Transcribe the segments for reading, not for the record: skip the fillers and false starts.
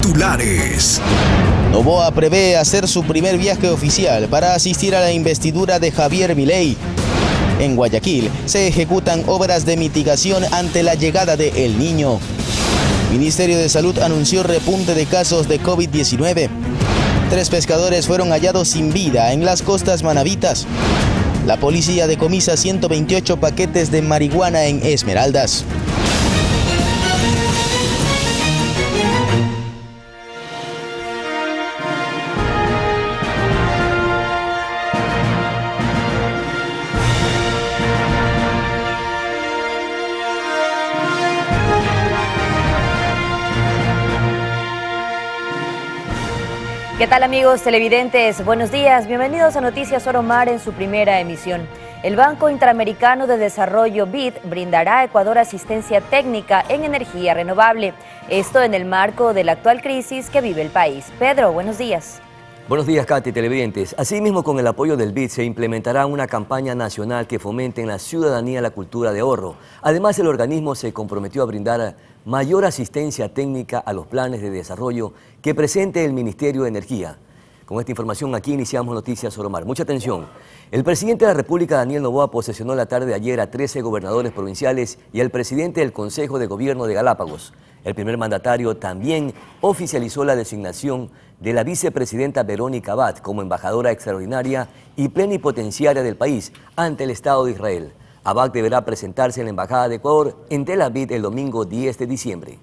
Titulares. Noboa prevé hacer su primer viaje oficial para asistir a la investidura de Javier Milei. En Guayaquil se ejecutan obras de mitigación ante la llegada de El Niño. Ministerio de Salud anunció repunte de casos de COVID-19. 3 pescadores fueron hallados sin vida en las costas manabitas. La policía decomisa 128 paquetes de marihuana en Esmeraldas. ¿Qué tal, amigos televidentes? Buenos días, bienvenidos a Noticias Oro Mar en su primera emisión. El Banco Interamericano de Desarrollo BID brindará a Ecuador asistencia técnica en energía renovable. Esto en el marco de la actual crisis que vive el país. Pedro, buenos días. Buenos días, Katy, televidentes. Asimismo, con el apoyo del BID se implementará una campaña nacional que fomente en la ciudadanía la cultura de ahorro. Además, el organismo se comprometió a brindar mayor asistencia técnica a los planes de desarrollo que presente el Ministerio de Energía. Con esta información aquí iniciamos Noticias Oro Mar. Mucha atención. El presidente de la República, Daniel Noboa, posesionó la tarde de ayer a 13 gobernadores provinciales y al presidente del Consejo de Gobierno de Galápagos. El primer mandatario también oficializó la designación de la vicepresidenta Verónica Abad como embajadora extraordinaria y plenipotenciaria del país ante el Estado de Israel. Abad deberá presentarse en la Embajada de Ecuador en Tel Aviv el domingo 10 de diciembre.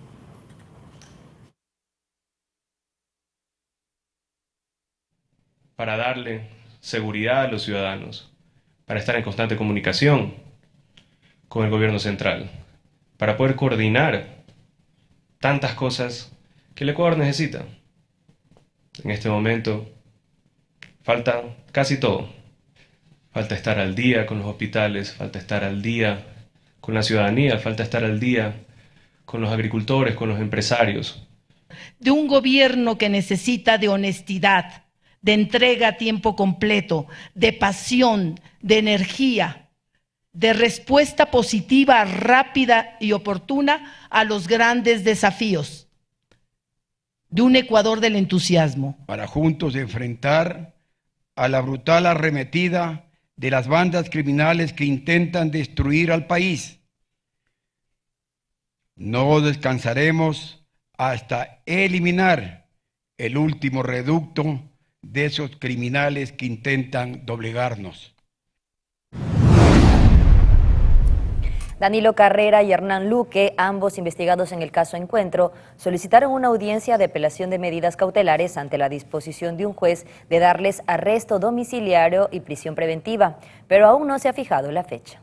Para darle seguridad a los ciudadanos, para estar en constante comunicación con el gobierno central, para poder coordinar tantas cosas que el Ecuador necesita. En este momento falta casi todo. Falta estar al día con los hospitales, falta estar al día con la ciudadanía, falta estar al día con los agricultores, con los empresarios. De un gobierno que necesita de honestidad, de entrega a tiempo completo, de pasión, de energía, de respuesta positiva, rápida y oportuna a los grandes desafíos. De un Ecuador del entusiasmo. Para juntos enfrentar a la brutal arremetida de las bandas criminales que intentan destruir al país. No descansaremos hasta eliminar el último reducto de esos criminales que intentan doblegarnos. Danilo Carrera y Hernán Luque, ambos investigados en el caso Encuentro, solicitaron una audiencia de apelación de medidas cautelares ante la disposición de un juez de darles arresto domiciliario y prisión preventiva, pero aún no se ha fijado la fecha.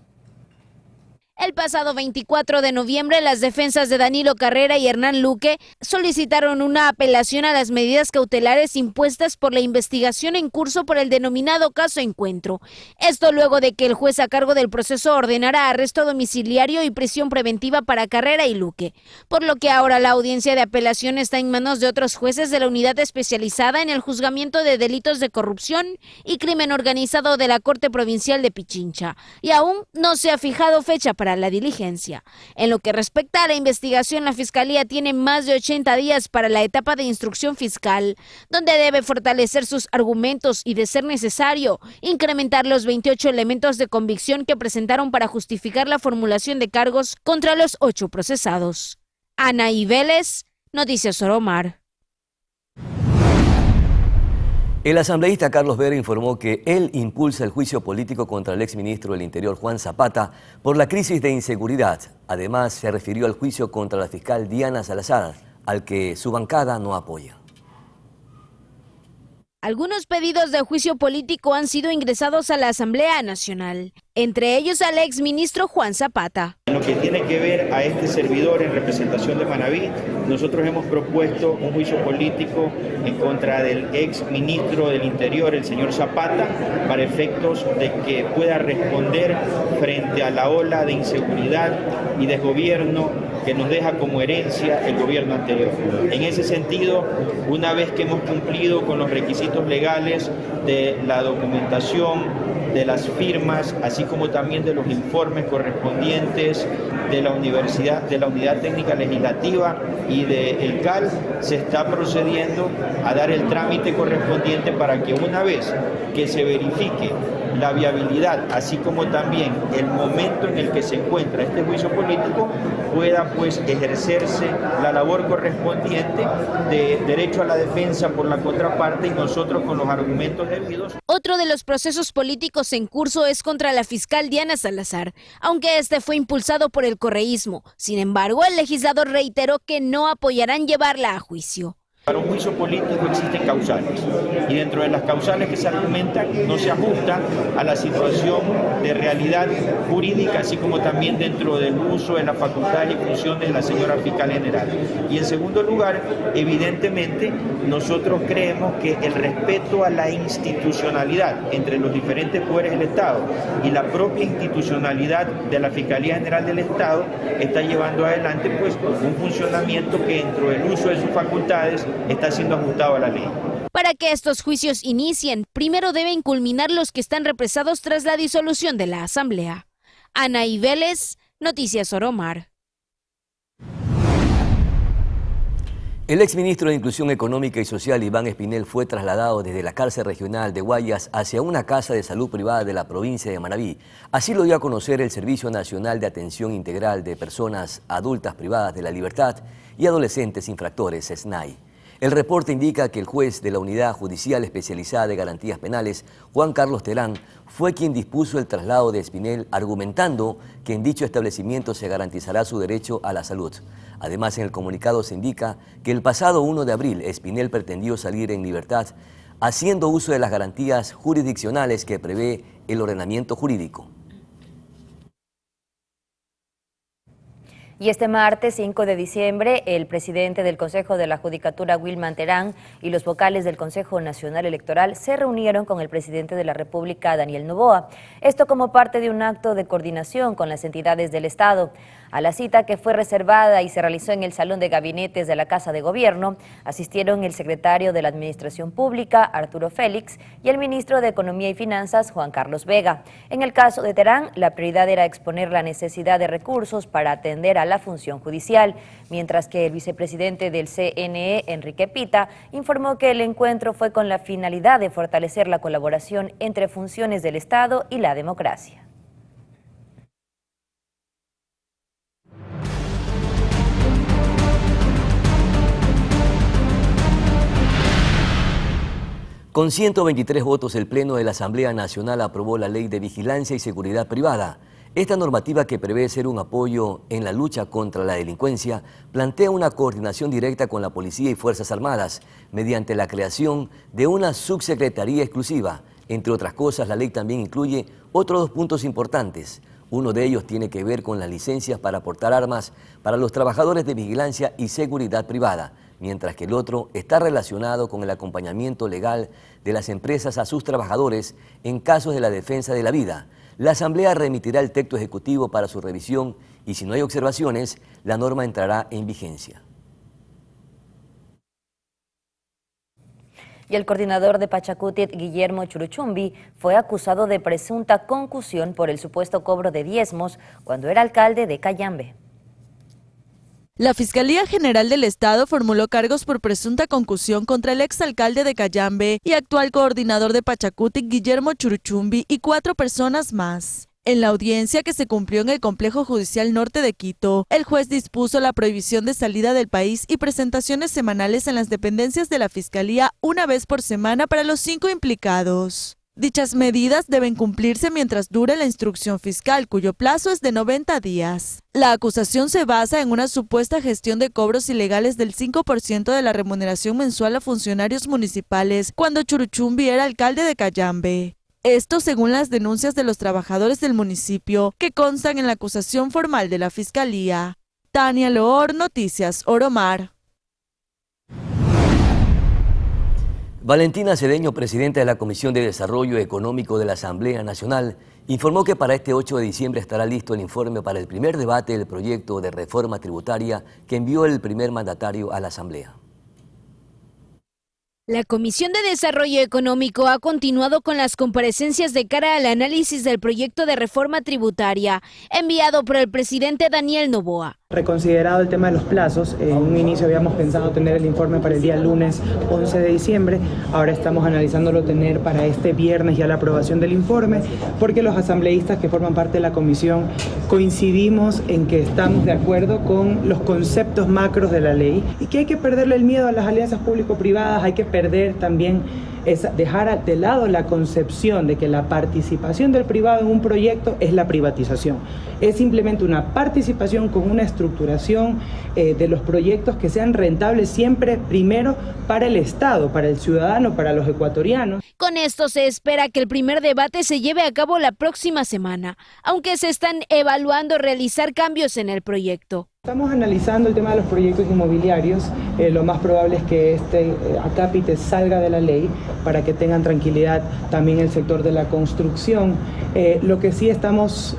El pasado 24 de noviembre, las defensas de Danilo Carrera y Hernán Luque solicitaron una apelación a las medidas cautelares impuestas por la investigación en curso por el denominado caso Encuentro. Esto luego de que el juez a cargo del proceso ordenara arresto domiciliario y prisión preventiva para Carrera y Luque, por lo que ahora la audiencia de apelación está en manos de otros jueces de la unidad especializada en el juzgamiento de delitos de corrupción y crimen organizado de la Corte Provincial de Pichincha, y aún no se ha fijado fecha para la diligencia. En lo que respecta a la investigación, la Fiscalía tiene más de 80 días para la etapa de instrucción fiscal, donde debe fortalecer sus argumentos y, de ser necesario, incrementar los 28 elementos de convicción que presentaron para justificar la formulación de cargos contra los 8 procesados. Anaí Vélez, Noticias Oro Mar. El asambleísta Carlos Vera informó que él impulsa el juicio político contra el exministro del Interior Juan Zapata por la crisis de inseguridad. Además, se refirió al juicio contra la fiscal Diana Salazar, al que su bancada no apoya. Algunos pedidos de juicio político han sido ingresados a la Asamblea Nacional, entre ellos al exministro Juan Zapata. En lo que tiene que ver a este servidor en representación de Manaví, nosotros hemos propuesto un juicio político en contra del exministro del Interior, el señor Zapata, para efectos de que pueda responder frente a la ola de inseguridad y desgobierno que nos deja como herencia el gobierno anterior. En ese sentido, una vez que hemos cumplido con los requisitos legales de la documentación de las firmas, así como también de los informes correspondientes de la Universidad, de la Unidad Técnica Legislativa y del CAL, se está procediendo a dar el trámite correspondiente para que una vez que se verifique la viabilidad, así como también el momento en el que se encuentra este juicio político, pueda pues ejercerse la labor correspondiente de derecho a la defensa por la contraparte y nosotros con los argumentos debidos. Otro de los procesos políticos en curso es contra la fiscal Diana Salazar, aunque este fue impulsado por el correísmo. Sin embargo, el legislador reiteró que no apoyarán llevarla a juicio. Para un juicio político existen causales y dentro de las causales que se argumentan no se ajusta a la situación de realidad jurídica, así como también dentro del uso de las facultades y funciones de la señora fiscal general. Y en segundo lugar, evidentemente, nosotros creemos que el respeto a la institucionalidad entre los diferentes poderes del Estado y la propia institucionalidad de la Fiscalía General del Estado está llevando adelante pues un funcionamiento que dentro del uso de sus facultades está siendo ajustado a la ley. Para que estos juicios inicien, primero deben culminar los que están represados tras la disolución de la Asamblea. Anaí Vélez, Noticias Oromar. El exministro de Inclusión Económica y Social, Iván Espinel, fue trasladado desde la cárcel regional de Guayas hacia una casa de salud privada de la provincia de Manabí. Así lo dio a conocer el Servicio Nacional de Atención Integral de Personas Adultas Privadas de la Libertad y Adolescentes Infractores, SNAI. El reporte indica que el juez de la Unidad Judicial Especializada de Garantías Penales, Juan Carlos Terán, fue quien dispuso el traslado de Espinel, argumentando que en dicho establecimiento se garantizará su derecho a la salud. Además, en el comunicado se indica que el pasado 1 de abril Espinel pretendió salir en libertad, haciendo uso de las garantías jurisdiccionales que prevé el ordenamiento jurídico. Y este martes 5 de diciembre, el presidente del Consejo de la Judicatura, Wilman Terán, y los vocales del Consejo Nacional Electoral se reunieron con el presidente de la República, Daniel Noboa. Esto como parte de un acto de coordinación con las entidades del Estado. A la cita, que fue reservada y se realizó en el Salón de Gabinetes de la Casa de Gobierno, asistieron el secretario de la Administración Pública, Arturo Félix, y el ministro de Economía y Finanzas, Juan Carlos Vega. En el caso de Terán, la prioridad era exponer la necesidad de recursos para atender a la función judicial, mientras que el vicepresidente del CNE, Enrique Pita, informó que el encuentro fue con la finalidad de fortalecer la colaboración entre funciones del Estado y la democracia. Con 123 votos, el Pleno de la Asamblea Nacional aprobó la Ley de Vigilancia y Seguridad Privada. Esta normativa, que prevé ser un apoyo en la lucha contra la delincuencia, plantea una coordinación directa con la Policía y Fuerzas Armadas mediante la creación de una subsecretaría exclusiva. Entre otras cosas, la ley también incluye otros 2 puntos importantes. Uno de ellos tiene que ver con las licencias para portar armas para los trabajadores de vigilancia y seguridad privada, mientras que el otro está relacionado con el acompañamiento legal de las empresas a sus trabajadores en casos de la defensa de la vida. La Asamblea remitirá el texto ejecutivo para su revisión y, si no hay observaciones, la norma entrará en vigencia. Y el coordinador de Pachacutit, Guillermo Churuchumbi, fue acusado de presunta concusión por el supuesto cobro de diezmos cuando era alcalde de Cayambe. La Fiscalía General del Estado formuló cargos por presunta concusión contra el exalcalde de Cayambe y actual coordinador de Pachacutic, Guillermo Churuchumbi, y 4 personas más. En la audiencia, que se cumplió en el Complejo Judicial Norte de Quito, el juez dispuso la prohibición de salida del país y presentaciones semanales en las dependencias de la Fiscalía una vez por semana para los 5 implicados. Dichas medidas deben cumplirse mientras dure la instrucción fiscal, cuyo plazo es de 90 días. La acusación se basa en una supuesta gestión de cobros ilegales del 5% de la remuneración mensual a funcionarios municipales cuando Churuchumbi era alcalde de Cayambe. Esto según las denuncias de los trabajadores del municipio que constan en la acusación formal de la Fiscalía. Tania Loor, Noticias Oromar. Valentina Cedeño, presidenta de la Comisión de Desarrollo Económico de la Asamblea Nacional, informó que para este 8 de diciembre estará listo el informe para el primer debate del proyecto de reforma tributaria que envió el primer mandatario a la Asamblea. La Comisión de Desarrollo Económico ha continuado con las comparecencias de cara al análisis del proyecto de reforma tributaria enviado por el presidente Daniel Noboa. Reconsiderado el tema de los plazos, en un inicio habíamos pensado tener el informe para el día lunes 11 de diciembre, ahora estamos analizándolo tener para este viernes ya la aprobación del informe, porque los asambleístas que forman parte de la comisión coincidimos en que estamos de acuerdo con los conceptos macros de la ley y que hay que perderle el miedo a las alianzas público-privadas, hay que perder también dejar de lado la concepción de que la participación del privado en un proyecto es la privatización. Es simplemente una participación con una estructuración de los proyectos que sean rentables siempre primero para el Estado, para el ciudadano, para los ecuatorianos. Con esto se espera que el primer debate se lleve a cabo la próxima semana, aunque se están evaluando realizar cambios en el proyecto. Estamos analizando el tema de los proyectos inmobiliarios, lo más probable es que este acápite salga de la ley para que tengan tranquilidad también el sector de la construcción. Lo que sí estamos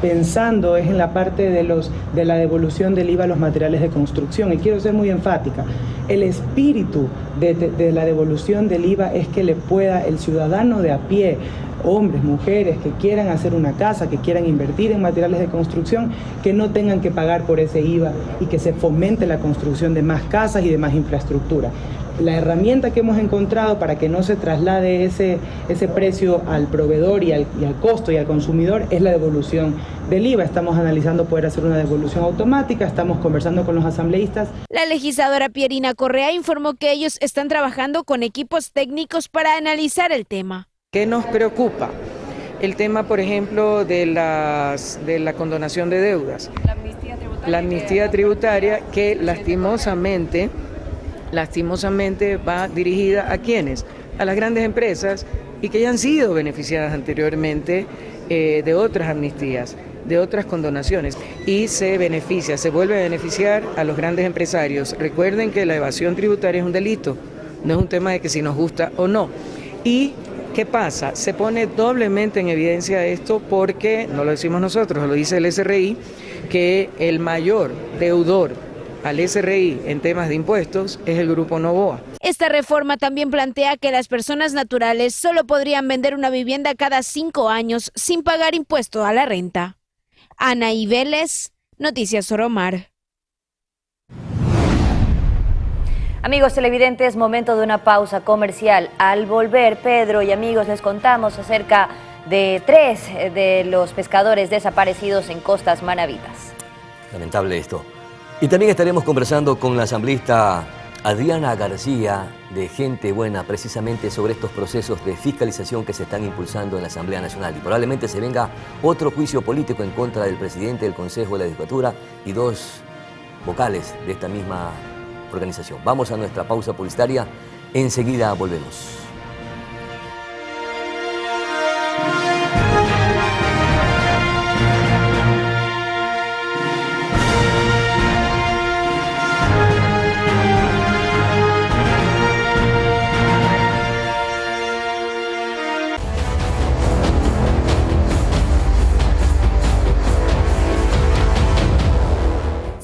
pensando es en la parte de la devolución del IVA a los materiales de construcción y quiero ser muy enfática. El espíritu de la devolución del IVA es que le pueda el ciudadano de a pie, hombres, mujeres que quieran hacer una casa, que quieran invertir en materiales de construcción, que no tengan que pagar por ese IVA y que se fomente la construcción de más casas y de más infraestructura. La herramienta que hemos encontrado para que no se traslade ese precio al proveedor y al costo y al consumidor es la devolución del IVA. Estamos analizando poder hacer una devolución automática, estamos conversando con los asambleístas. La legisladora Pierina Correa informó que ellos están trabajando con equipos técnicos para analizar el tema. ¿Qué nos preocupa? El tema, por ejemplo, de la condonación de deudas. La amnistía tributaria que lastimosamente va dirigida a ¿quiénes? A las grandes empresas y que ya han sido beneficiadas anteriormente de otras amnistías, de otras condonaciones y se vuelve a beneficiar a los grandes empresarios. Recuerden que la evasión tributaria es un delito, no es un tema de que si nos gusta o no. Y ¿qué pasa? Se pone doblemente en evidencia esto porque, no lo decimos nosotros, lo dice el SRI, que el mayor deudor al SRI en temas de impuestos es el Grupo Noboa. Esta reforma también plantea que las personas naturales solo podrían vender una vivienda cada 5 años sin pagar impuesto a la renta. Anaí Vélez, Noticias Soromar. Amigos televidentes, momento de una pausa comercial. Al volver, Pedro y amigos, les contamos acerca de 3 de los pescadores desaparecidos en costas manavitas. Lamentable esto. Y también estaremos conversando con la asambleísta Adriana García de Gente Buena, precisamente sobre estos procesos de fiscalización que se están impulsando en la Asamblea Nacional. Y probablemente se venga otro juicio político en contra del presidente del Consejo de la Judicatura y 2 vocales de esta misma organización. Vamos a nuestra pausa publicitaria, enseguida volvemos.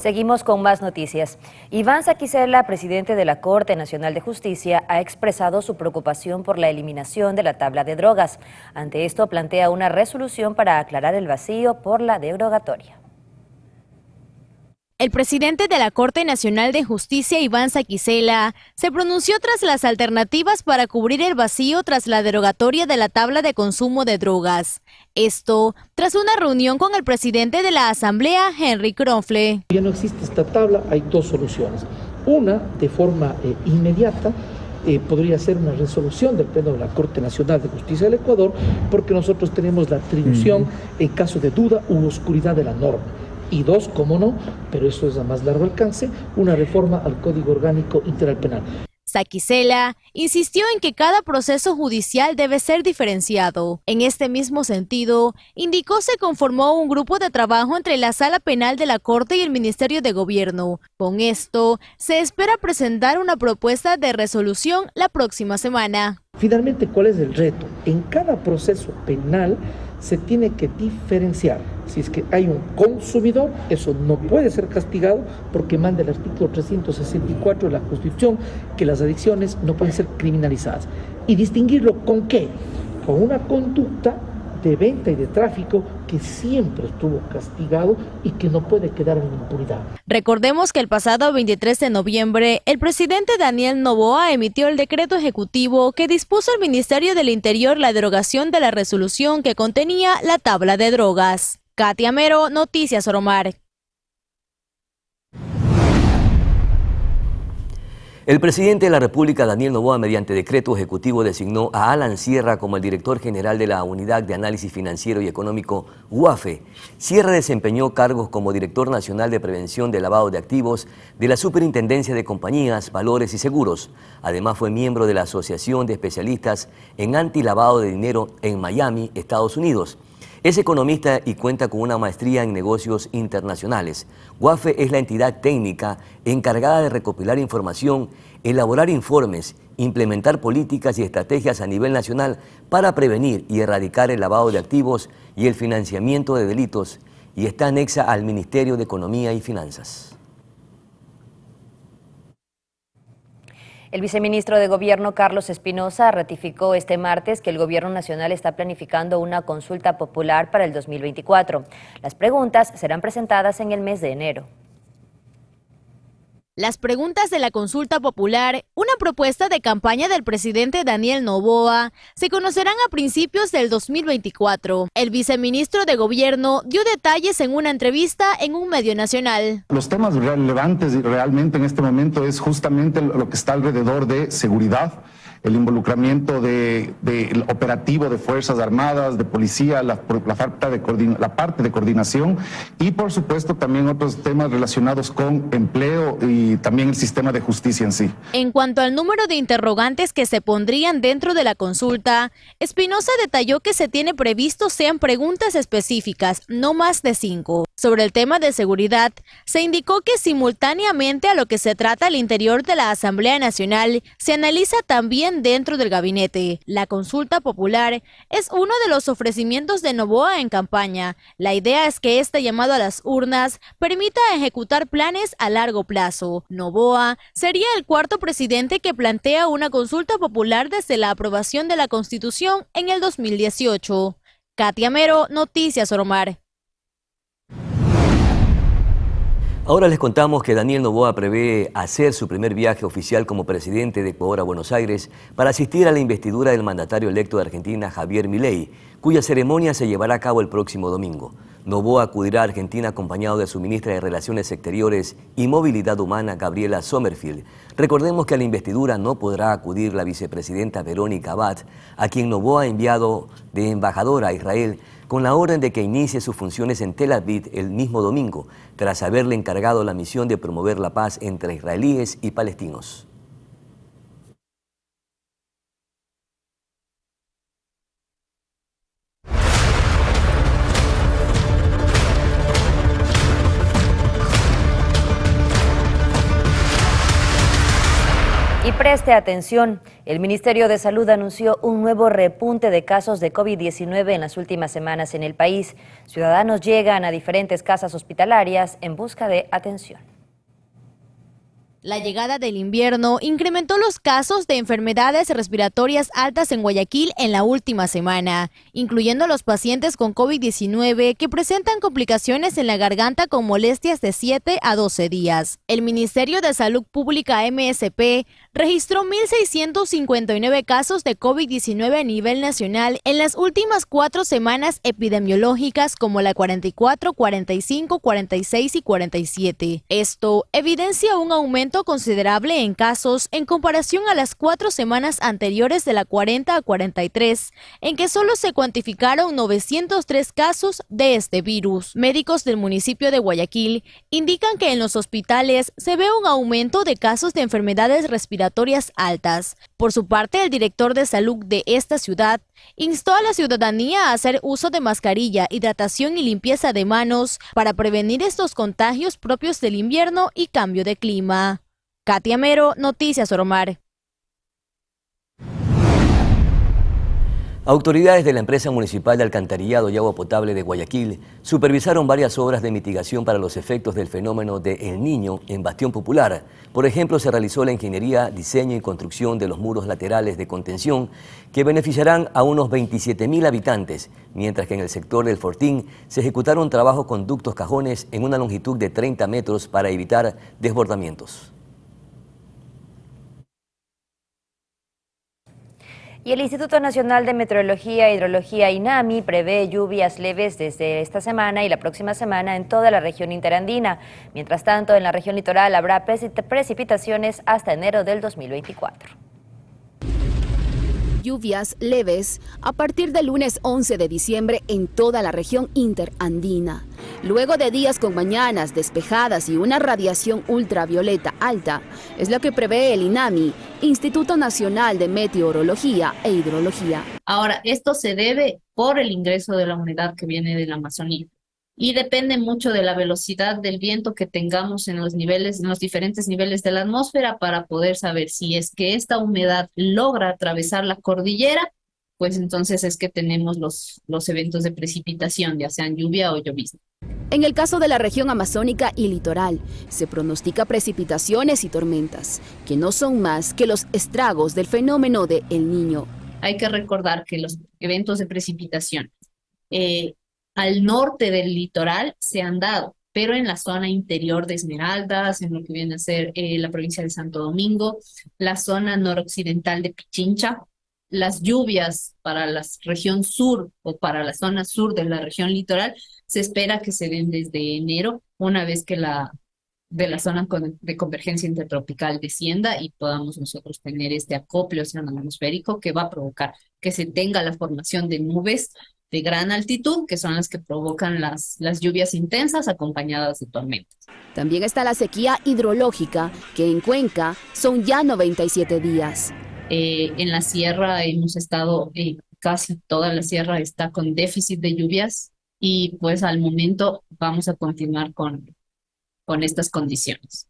Seguimos con más noticias. Iván Saquicela, presidente de la Corte Nacional de Justicia, ha expresado su preocupación por la eliminación de la tabla de drogas. Ante esto, plantea una resolución para aclarar el vacío por la derogatoria. El presidente de la Corte Nacional de Justicia, Iván Saquicela, se pronunció tras las alternativas para cubrir el vacío tras la derogatoria de la tabla de consumo de drogas. Esto tras una reunión con el presidente de la Asamblea, Henry Kronfle. Ya no existe esta tabla, hay 2 soluciones. Una, de forma inmediata, podría ser una resolución del Pleno de la Corte Nacional de Justicia del Ecuador, porque nosotros tenemos la atribución en caso de duda u oscuridad de la norma. Y 2, cómo no, pero eso es a más largo alcance, una reforma al Código Orgánico Integral Penal. Saquicela insistió en que cada proceso judicial debe ser diferenciado. En este mismo sentido, indicó se conformó un grupo de trabajo entre la Sala Penal de la Corte y el Ministerio de Gobierno. Con esto, se espera presentar una propuesta de resolución la próxima semana. Finalmente, ¿cuál es el reto? En cada proceso penal se tiene que diferenciar. Si es que hay un consumidor, eso no puede ser castigado porque manda el artículo 364 de la Constitución que las adicciones no pueden ser criminalizadas. ¿Y distinguirlo con qué? Con una conducta de venta y de tráfico que siempre estuvo castigado y que no puede quedar en impunidad. Recordemos que el pasado 23 de noviembre, el presidente Daniel Noboa emitió el decreto ejecutivo que dispuso al Ministerio del Interior la derogación de la resolución que contenía la tabla de drogas. Katia Mero, Noticias Oromar. El presidente de la República, Daniel Noboa, mediante decreto ejecutivo designó a Alan Sierra como el director general de la Unidad de Análisis Financiero y Económico, UAFE. Sierra desempeñó cargos como director nacional de prevención de lavado de activos de la Superintendencia de Compañías, Valores y Seguros. Además fue miembro de la Asociación de Especialistas en Antilavado de Dinero en Miami, Estados Unidos. Es economista y cuenta con una maestría en negocios internacionales. UAFE es la entidad técnica encargada de recopilar información, elaborar informes, implementar políticas y estrategias a nivel nacional para prevenir y erradicar el lavado de activos y el financiamiento de delitos, y está anexa al Ministerio de Economía y Finanzas. El viceministro de Gobierno, Carlos Espinosa, ratificó este martes que el Gobierno Nacional está planificando una consulta popular para el 2024. Las preguntas serán presentadas en el mes de enero. Las preguntas de la consulta popular, una propuesta de campaña del presidente Daniel Noboa, se conocerán a principios del 2024. El viceministro de Gobierno dio detalles en una entrevista en un medio nacional. Los temas relevantes realmente en este momento es justamente lo que está alrededor de seguridad, el involucramiento del operativo de Fuerzas Armadas, de Policía, la parte de coordinación y por supuesto también otros temas relacionados con empleo y también el sistema de justicia en sí. En cuanto al número de interrogantes que se pondrían dentro de la consulta, Espinosa detalló que se tiene previsto sean preguntas específicas, no más de 5. Sobre el tema de seguridad, se indicó que simultáneamente a lo que se trata al interior de la Asamblea Nacional, se analiza también dentro del gabinete. La consulta popular es uno de los ofrecimientos de Noboa en campaña. La idea es que este llamado a las urnas permita ejecutar planes a largo plazo. Noboa sería el cuarto presidente que plantea una consulta popular desde la aprobación de la Constitución en el 2018. Katia Mero, Noticias Oromar. Ahora les contamos que Daniel Noboa prevé hacer su primer viaje oficial como presidente de Ecuador a Buenos Aires para asistir a la investidura del mandatario electo de Argentina, Javier Milei, cuya ceremonia se llevará a cabo el próximo domingo. Noboa acudirá a Argentina acompañado de su ministra de Relaciones Exteriores y Movilidad Humana, Gabriela Sommerfield. Recordemos que a la investidura no podrá acudir la vicepresidenta Verónica Abad, a quien Noboa ha enviado de embajadora a Israel, con la orden de que inicie sus funciones en Tel Aviv el mismo domingo, tras haberle encargado la misión de promover la paz entre israelíes y palestinos. Y preste atención, el Ministerio de Salud anunció un nuevo repunte de casos de COVID-19 en las últimas semanas en el país. Ciudadanos llegan a diferentes casas hospitalarias en busca de atención. La llegada del invierno incrementó los casos de enfermedades respiratorias altas en Guayaquil en la última semana, incluyendo los pacientes con COVID-19 que presentan complicaciones en la garganta con molestias de 7 a 12 días. El Ministerio de Salud Pública MSP registró 1.659 casos de COVID-19 a nivel nacional en las últimas 4 semanas epidemiológicas como la 44, 45, 46 y 47. Esto evidencia un aumento considerable en casos en comparación a las 4 semanas anteriores de la 40 a 43, en que solo se cuantificaron 903 casos de este virus. Médicos del municipio de Guayaquil indican que en los hospitales se ve un aumento de casos de enfermedades respiratorias altas. Por su parte, el director de salud de esta ciudad instó a la ciudadanía a hacer uso de mascarilla, hidratación y limpieza de manos para prevenir estos contagios propios del invierno y cambio de clima. Katia Mero, Noticias Oromar. Autoridades de la empresa municipal de alcantarillado y agua potable de Guayaquil supervisaron varias obras de mitigación para los efectos del fenómeno de El Niño en Bastión Popular. Por ejemplo, se realizó la ingeniería, diseño y construcción de los muros laterales de contención que beneficiarán a unos 27.000 habitantes, mientras que en el sector del Fortín se ejecutaron trabajos con ductos cajones en una longitud de 30 metros para evitar desbordamientos. Y el Instituto Nacional de Meteorología e Hidrología, INAMI, prevé lluvias leves desde esta semana y la próxima semana en toda la región interandina. Mientras tanto, en la región litoral habrá precipitaciones hasta enero del 2024. Lluvias leves a partir del lunes 11 de diciembre en toda la región interandina. Luego de días con mañanas despejadas y una radiación ultravioleta alta, es lo que prevé el INAMI, Instituto Nacional de Meteorología e Hidrología. Ahora, esto se debe por el ingreso de la humedad que viene de la Amazonía y depende mucho de la velocidad del viento que tengamos en los diferentes niveles de la atmósfera para poder saber si es que esta humedad logra atravesar la cordillera, pues entonces es que tenemos los eventos de precipitación, ya sean lluvia o llovizna. En el caso de la región amazónica y litoral, se pronostica precipitaciones y tormentas, que no son más que los estragos del fenómeno de El Niño. Hay que recordar que los eventos de precipitación al norte del litoral se han dado, pero en la zona interior de Esmeraldas, en lo que viene a ser la provincia de Santo Domingo, la zona noroccidental de Pichincha, las lluvias para la región sur o para la zona sur de la región litoral se espera que se den desde enero, una vez que de la zona de convergencia intertropical descienda y podamos nosotros tener este acople oceano-atmosférico que va a provocar que se tenga la formación de nubes de gran altitud, que son las que provocan las lluvias intensas acompañadas de tormentas. También está la sequía hidrológica, que en Cuenca son ya 97 días. En la sierra hemos estado, casi toda la sierra está con déficit de lluvias y pues al momento vamos a continuar con estas condiciones.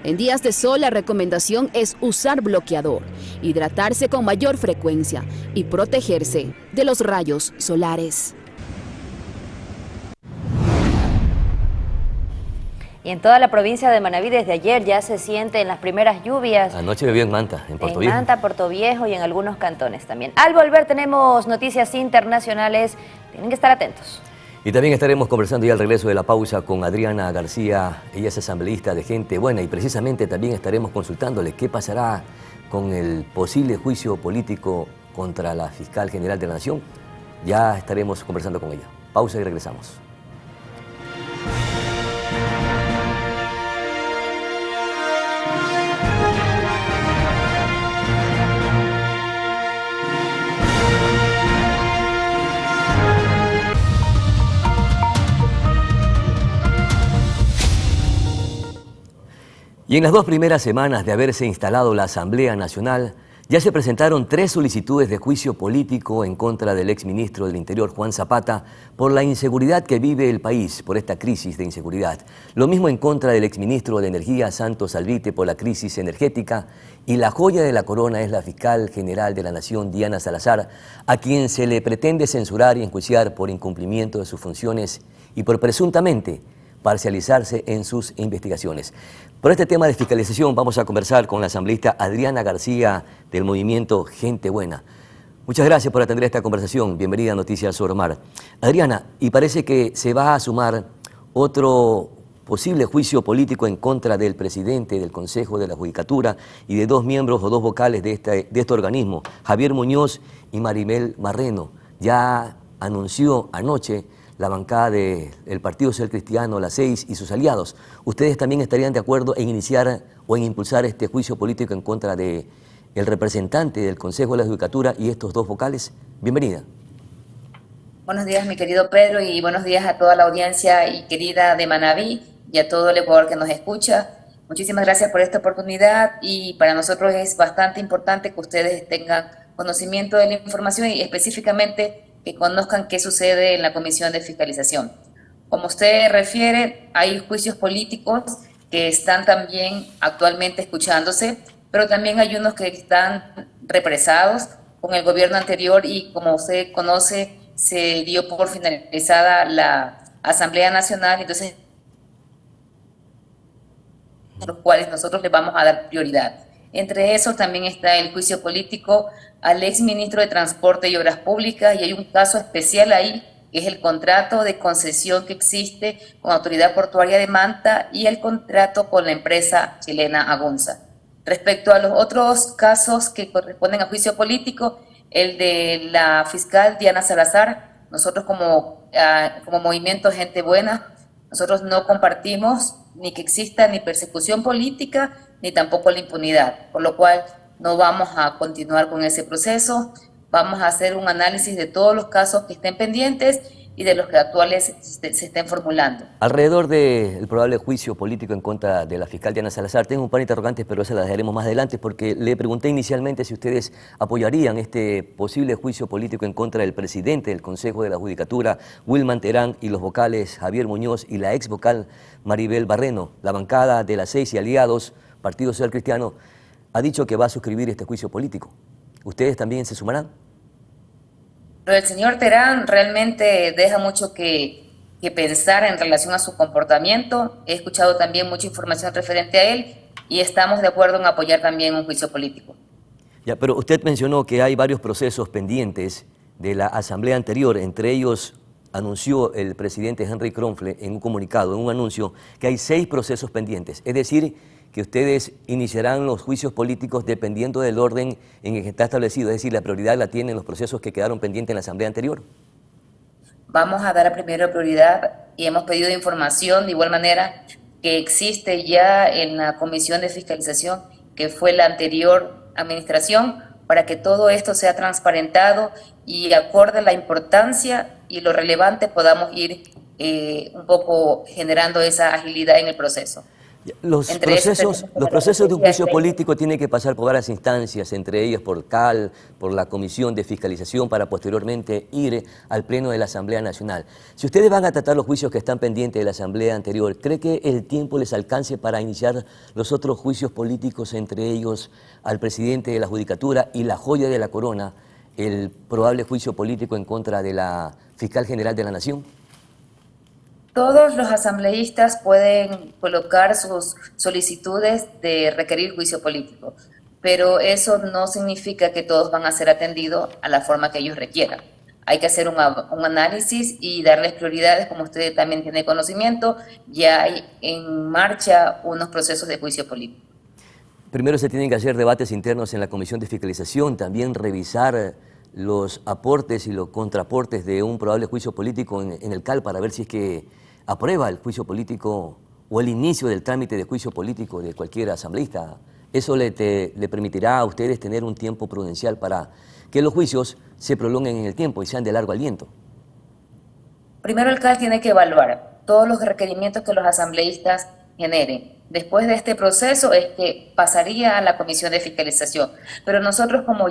En días de sol la recomendación es usar bloqueador, hidratarse con mayor frecuencia y protegerse de los rayos solares. Y en toda la provincia de Manabí desde ayer ya se sienten las primeras lluvias. Anoche llovió en Manta, en Puerto Viejo. En Manta, Puerto Viejo y en algunos cantones también. Al volver tenemos noticias internacionales, tienen que estar atentos. Y también estaremos conversando ya al regreso de la pausa con Adriana García, ella es asambleísta de Gente Buena y precisamente también estaremos consultándole qué pasará con el posible juicio político contra la fiscal general de la Nación. Ya estaremos conversando con ella. Pausa y regresamos. Y en las 2 primeras semanas de haberse instalado la Asamblea Nacional, ya se presentaron 3 solicitudes de juicio político en contra del exministro del Interior, Juan Zapata, por la inseguridad que vive el país, por esta crisis de inseguridad. Lo mismo en contra del exministro de Energía, Santos Alvite, por la crisis energética. Y la joya de la corona es la fiscal general de la Nación, Diana Salazar, a quien se le pretende censurar y enjuiciar por incumplimiento de sus funciones y por presuntamente parcializarse en sus investigaciones. Por este tema de fiscalización vamos a conversar con la asambleísta Adriana García del movimiento Gente Buena. Muchas gracias por atender esta conversación. Bienvenida a Noticias Oromar. Adriana, y parece que se va a sumar otro posible juicio político en contra del presidente del Consejo de la Judicatura y de 2 miembros o 2 vocales de este organismo, Javier Muñoz y Maribel Marreno. Ya anunció anoche la bancada del Partido Social Cristiano, la 6 y sus aliados. ¿Ustedes también estarían de acuerdo en iniciar o en impulsar este juicio político en contra del representante del Consejo de la Judicatura y estos 2 vocales? Bienvenida. Buenos días, mi querido Pedro, y buenos días a toda la audiencia y querida de Manabí y a todo el Ecuador que nos escucha. Muchísimas gracias por esta oportunidad y para nosotros es bastante importante que ustedes tengan conocimiento de la información y específicamente que conozcan qué sucede en la Comisión de Fiscalización. Como usted refiere, hay juicios políticos que están también actualmente escuchándose, pero también hay unos que están represados con el gobierno anterior y como usted conoce, se dio por finalizada la Asamblea Nacional, entonces a los cuales nosotros le vamos a dar prioridad. Entre esos también está el juicio político al exministro de Transporte y Obras Públicas, y hay un caso especial ahí, que es el contrato de concesión que existe con la Autoridad Portuaria de Manta y el contrato con la empresa chilena Agunza. Respecto a los otros casos que corresponden a juicio político, el de la fiscal Diana Salazar, nosotros como movimiento Gente Buena, nosotros no compartimos ni que exista ni persecución política, ni tampoco la impunidad, por lo cual no vamos a continuar con ese proceso. Vamos a hacer un análisis de todos los casos que estén pendientes y de los que actuales se estén formulando. Alrededor del probable juicio político en contra de la fiscal Diana Salazar, tengo un par de interrogantes, pero esas las dejaremos más adelante, porque le pregunté inicialmente si ustedes apoyarían este posible juicio político en contra del presidente del Consejo de la Judicatura, Wilman Terán, y los vocales Javier Muñoz y la ex vocal Maribel Barreno. La bancada de las 6 y aliados, Partido Social Cristiano, ha dicho que va a suscribir este juicio político. ¿Ustedes también se sumarán? Pero el señor Terán realmente deja mucho que pensar en relación a su comportamiento. He escuchado también mucha información referente a él y estamos de acuerdo en apoyar también un juicio político. Ya, pero usted mencionó que hay varios procesos pendientes de la asamblea anterior. Entre ellos anunció el presidente Henry Kronfle en un comunicado, en un anuncio, que hay 6 procesos pendientes. Es decir, que ustedes iniciarán los juicios políticos dependiendo del orden en el que está establecido, es decir, la prioridad la tienen los procesos que quedaron pendientes en la asamblea anterior. Vamos a dar a primero prioridad y hemos pedido información de igual manera que existe ya en la Comisión de Fiscalización, que fue la anterior administración, para que todo esto sea transparentado y acorde a la importancia y lo relevante podamos ir un poco generando esa agilidad en el proceso. Los procesos de un juicio político tienen que pasar por varias instancias, entre ellas por CAL, por la Comisión de Fiscalización, para posteriormente ir al Pleno de la Asamblea Nacional. Si ustedes van a tratar los juicios que están pendientes de la Asamblea anterior, ¿cree que el tiempo les alcance para iniciar los otros juicios políticos, entre ellos al presidente de la Judicatura y la joya de la corona, el probable juicio político en contra de la Fiscal General de la Nación? Todos los asambleístas pueden colocar sus solicitudes de requerir juicio político, pero eso no significa que todos van a ser atendidos a la forma que ellos requieran. Hay que hacer un análisis y darles prioridades, como usted también tiene conocimiento, ya hay en marcha unos procesos de juicio político. Primero se tienen que hacer debates internos en la Comisión de Fiscalización, también revisar los aportes y los contraportes de un probable juicio político en el CAL para ver si es que aprueba el juicio político o el inicio del trámite de juicio político de cualquier asambleísta. Eso le permitirá a ustedes tener un tiempo prudencial para que los juicios se prolonguen en el tiempo y sean de largo aliento. Primero el CAL tiene que evaluar todos los requerimientos que los asambleístas generen. Después de este proceso es que pasaría a la Comisión de Fiscalización. Pero nosotros como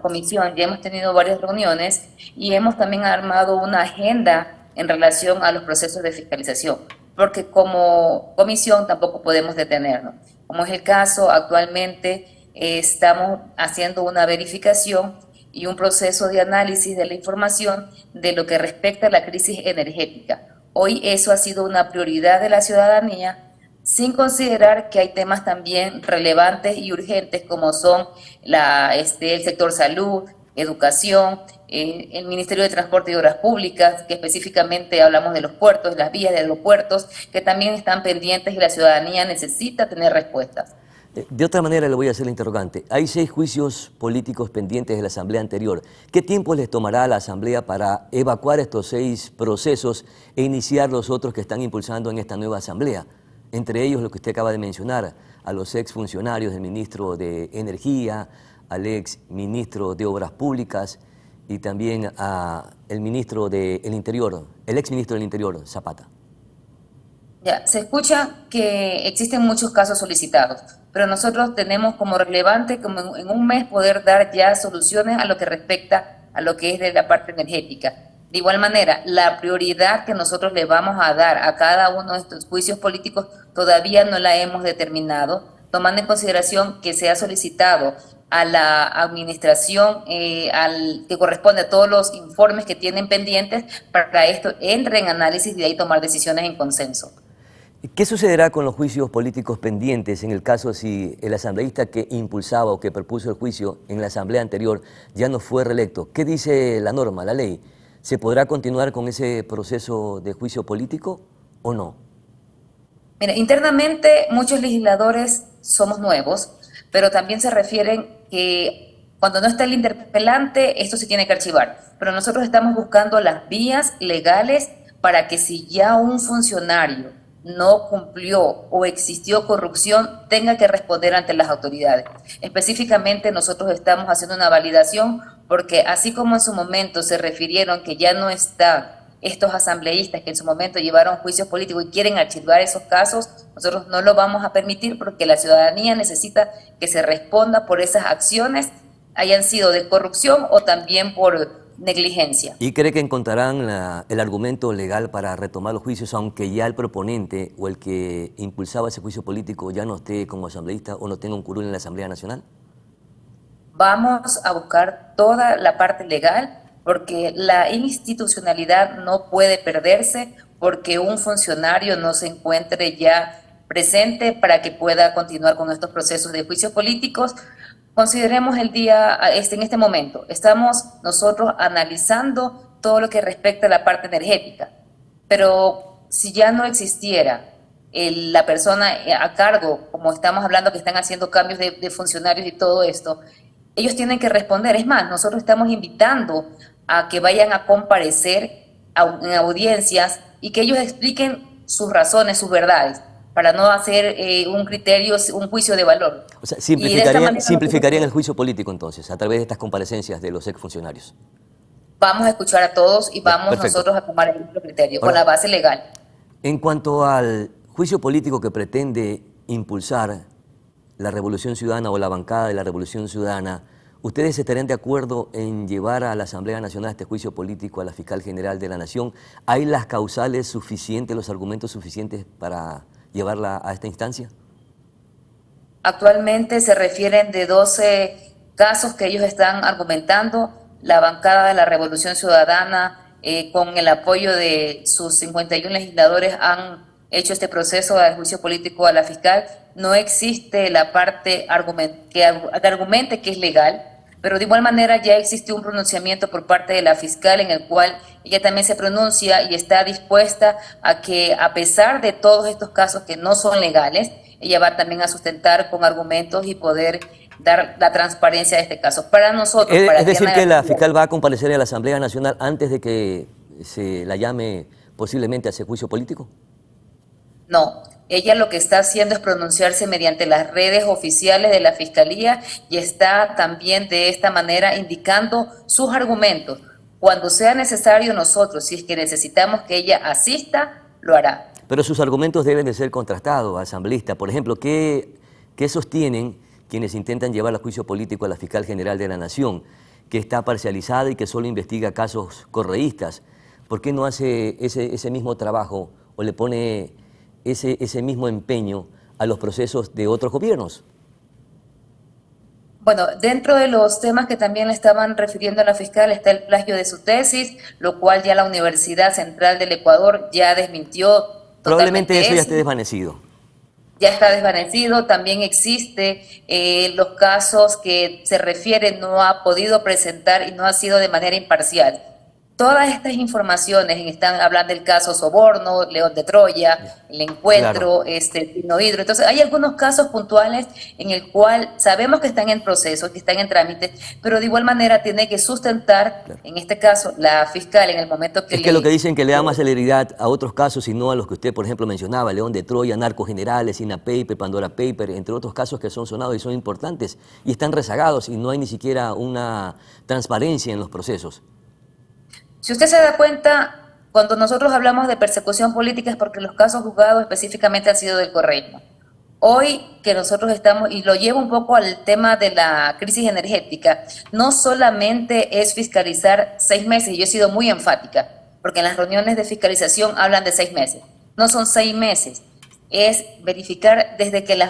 comisión ya hemos tenido varias reuniones y hemos también armado una agenda en relación a los procesos de fiscalización, porque como comisión tampoco podemos detenernos. Como es el caso, actualmente estamos haciendo una verificación y un proceso de análisis de la información de lo que respecta a la crisis energética. Hoy eso ha sido una prioridad de la ciudadanía, sin considerar que hay temas también relevantes y urgentes como son el sector salud, educación, el Ministerio de Transporte y Obras Públicas, que específicamente hablamos de los puertos, las vías de aeropuertos, que también están pendientes y la ciudadanía necesita tener respuestas. De otra manera le voy a hacer la interrogante. Hay 6 juicios políticos pendientes de la asamblea anterior. ¿Qué tiempo les tomará a la asamblea para evacuar estos 6 procesos e iniciar los otros que están impulsando en esta nueva asamblea? Entre ellos lo que usted acaba de mencionar, a los exfuncionarios del ministro de Energía, al ex ministro de Obras Públicas y también al ministro del Interior, el ex ministro del Interior, Zapata. Ya, se escucha que existen muchos casos solicitados, pero nosotros tenemos como relevante como en un mes poder dar ya soluciones a lo que respecta a lo que es de la parte energética. De igual manera, la prioridad que nosotros le vamos a dar a cada uno de estos juicios políticos todavía no la hemos determinado, tomando en consideración que se ha solicitado a la administración, que corresponde a todos los informes que tienen pendientes para que esto entre en análisis y de ahí tomar decisiones en consenso. ¿Qué sucederá con los juicios políticos pendientes en el caso si el asambleísta que impulsaba o que propuso el juicio en la asamblea anterior ya no fue reelecto? ¿Qué dice la norma, la ley? ¿Se podrá continuar con ese proceso de juicio político o no? Mira, internamente muchos legisladores somos nuevos, pero también se refieren que cuando no está el interpelante, esto se tiene que archivar. Pero nosotros estamos buscando las vías legales para que si ya un funcionario no cumplió o existió corrupción, tenga que responder ante las autoridades. Específicamente nosotros estamos haciendo una validación porque así como en su momento se refirieron que ya no están estos asambleístas que en su momento llevaron juicios políticos y quieren archivar esos casos, nosotros no lo vamos a permitir porque la ciudadanía necesita que se responda por esas acciones, hayan sido de corrupción o también por negligencia. ¿Y cree que encontrarán el argumento legal para retomar los juicios, aunque ya el proponente o el que impulsaba ese juicio político ya no esté como asambleísta o no tenga un curul en la Asamblea Nacional? Vamos a buscar toda la parte legal porque la institucionalidad no puede perderse porque un funcionario no se encuentre ya presente para que pueda continuar con estos procesos de juicios políticos. Consideremos el día, en este momento, estamos nosotros analizando todo lo que respecta a la parte energética, pero si ya no existiera la persona a cargo, como estamos hablando que están haciendo cambios de funcionarios y todo esto, ellos tienen que responder. Es más, nosotros estamos invitando a que vayan a comparecer en audiencias y que ellos expliquen sus razones, sus verdades, para no hacer un criterio, un juicio de valor. O sea, simplificarían el juicio político entonces, a través de estas comparecencias de los exfuncionarios. Vamos a escuchar a todos y vamos nosotros a tomar el mismo criterio, con la base legal. En cuanto al juicio político que pretende impulsar la Revolución Ciudadana o la bancada de la Revolución Ciudadana, ¿ustedes estarían de acuerdo en llevar a la Asamblea Nacional este juicio político a la Fiscal General de la Nación? ¿Hay las causales suficientes, los argumentos suficientes para llevarla a esta instancia? Actualmente se refieren de 12 casos que ellos están argumentando. La bancada de la Revolución Ciudadana, con el apoyo de sus 51 legisladores, han hecho este proceso de juicio político a la fiscal. No existe la parte que argumente que es legal, pero de igual manera ya existe un pronunciamiento por parte de la fiscal en el cual ella también se pronuncia y está dispuesta a que, a pesar de todos estos casos que no son legales, ella va también a sustentar con argumentos y poder dar la transparencia de este caso. Para nosotros... Es decir, que la fiscal va a comparecer a la Asamblea Nacional antes de que se la llame posiblemente a ese juicio político. No, ella lo que está haciendo es pronunciarse mediante las redes oficiales de la Fiscalía y está también de esta manera indicando sus argumentos. Cuando sea necesario nosotros, si es que necesitamos que ella asista, lo hará. Pero sus argumentos deben de ser contrastados, asambleísta. Por ejemplo, ¿qué sostienen quienes intentan llevar a juicio político a la Fiscal General de la Nación, que está parcializada y que solo investiga casos correístas? ¿Por qué no hace ese mismo trabajo o le pone ese mismo empeño a los procesos de otros gobiernos? Bueno, dentro de los temas que también le estaban refiriendo a la fiscal está el plagio de su tesis, lo cual ya la Universidad Central del Ecuador ya desmintió. Probablemente eso ya esté desvanecido. Ya está desvanecido. También existe los casos que se refiere no ha podido presentar y no ha sido de manera imparcial. Todas estas informaciones están hablando del caso Soborno, León de Troya, el encuentro, Pino Hidro. Entonces, hay algunos casos puntuales en el cual sabemos que están en proceso, que están en trámite, pero de igual manera tiene que sustentar, en este caso, la fiscal en el momento que... Es que lo que dicen que le da más celeridad a otros casos y no a los que usted, por ejemplo, mencionaba, León de Troya, Narcogenerales, INA Paper, Pandora Paper, entre otros casos que son sonados y son importantes y están rezagados y no hay ni siquiera una transparencia en los procesos. Si usted se da cuenta, cuando nosotros hablamos de persecución política es porque los casos juzgados específicamente han sido del correísmo. Hoy que nosotros estamos, y lo llevo un poco al tema de la crisis energética, no solamente es fiscalizar 6 meses, y yo he sido muy enfática, porque en las reuniones de fiscalización hablan de 6 meses. No son 6 meses, es verificar desde que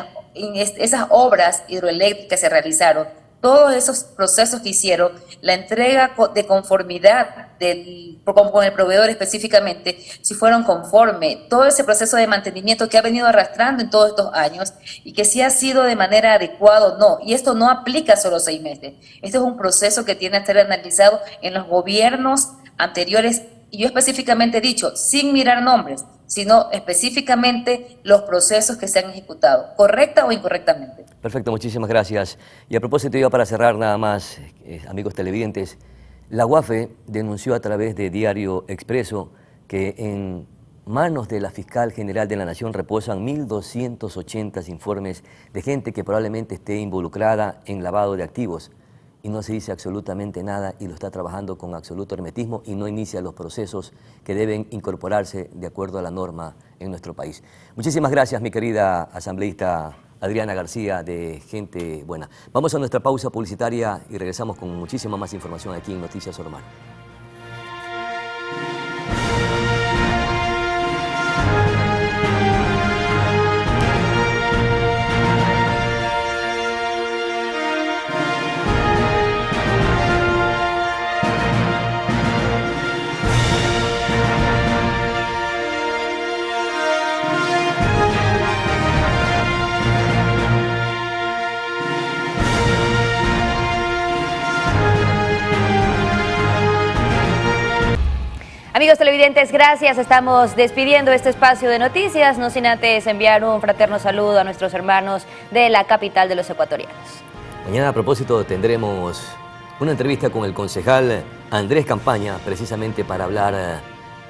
esas obras hidroeléctricas se realizaron, todos esos procesos que hicieron, la entrega de conformidad con el proveedor específicamente, si fueron conforme, todo ese proceso de mantenimiento que ha venido arrastrando en todos estos años y que si ha sido de manera adecuada o no. Y esto no aplica solo 6 meses. Este es un proceso que tiene que ser analizado en los gobiernos anteriores, y yo específicamente he dicho, sin mirar nombres, sino específicamente los procesos que se han ejecutado, correcta o incorrectamente. Perfecto, muchísimas gracias. Y a propósito, ya para cerrar nada más, amigos televidentes, la UAFE denunció a través de Diario Expreso que en manos de la Fiscal General de la Nación reposan 1.280 informes de gente que probablemente esté involucrada en lavado de activos. Y no se dice absolutamente nada y lo está trabajando con absoluto hermetismo y no inicia los procesos que deben incorporarse de acuerdo a la norma en nuestro país. Muchísimas gracias, mi querida asambleísta Adriana García de Gente Buena. Vamos a nuestra pausa publicitaria y regresamos con muchísima más información aquí en Noticias Oro Mar. Amigos televidentes, gracias. Estamos despidiendo este espacio de noticias, no sin antes enviar un fraterno saludo a nuestros hermanos de la capital de los ecuatorianos. Mañana, a propósito, tendremos una entrevista con el concejal Andrés Campaña, precisamente para hablar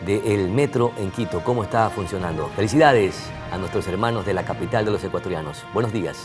del metro en Quito, cómo está funcionando. Felicidades a nuestros hermanos de la capital de los ecuatorianos. Buenos días.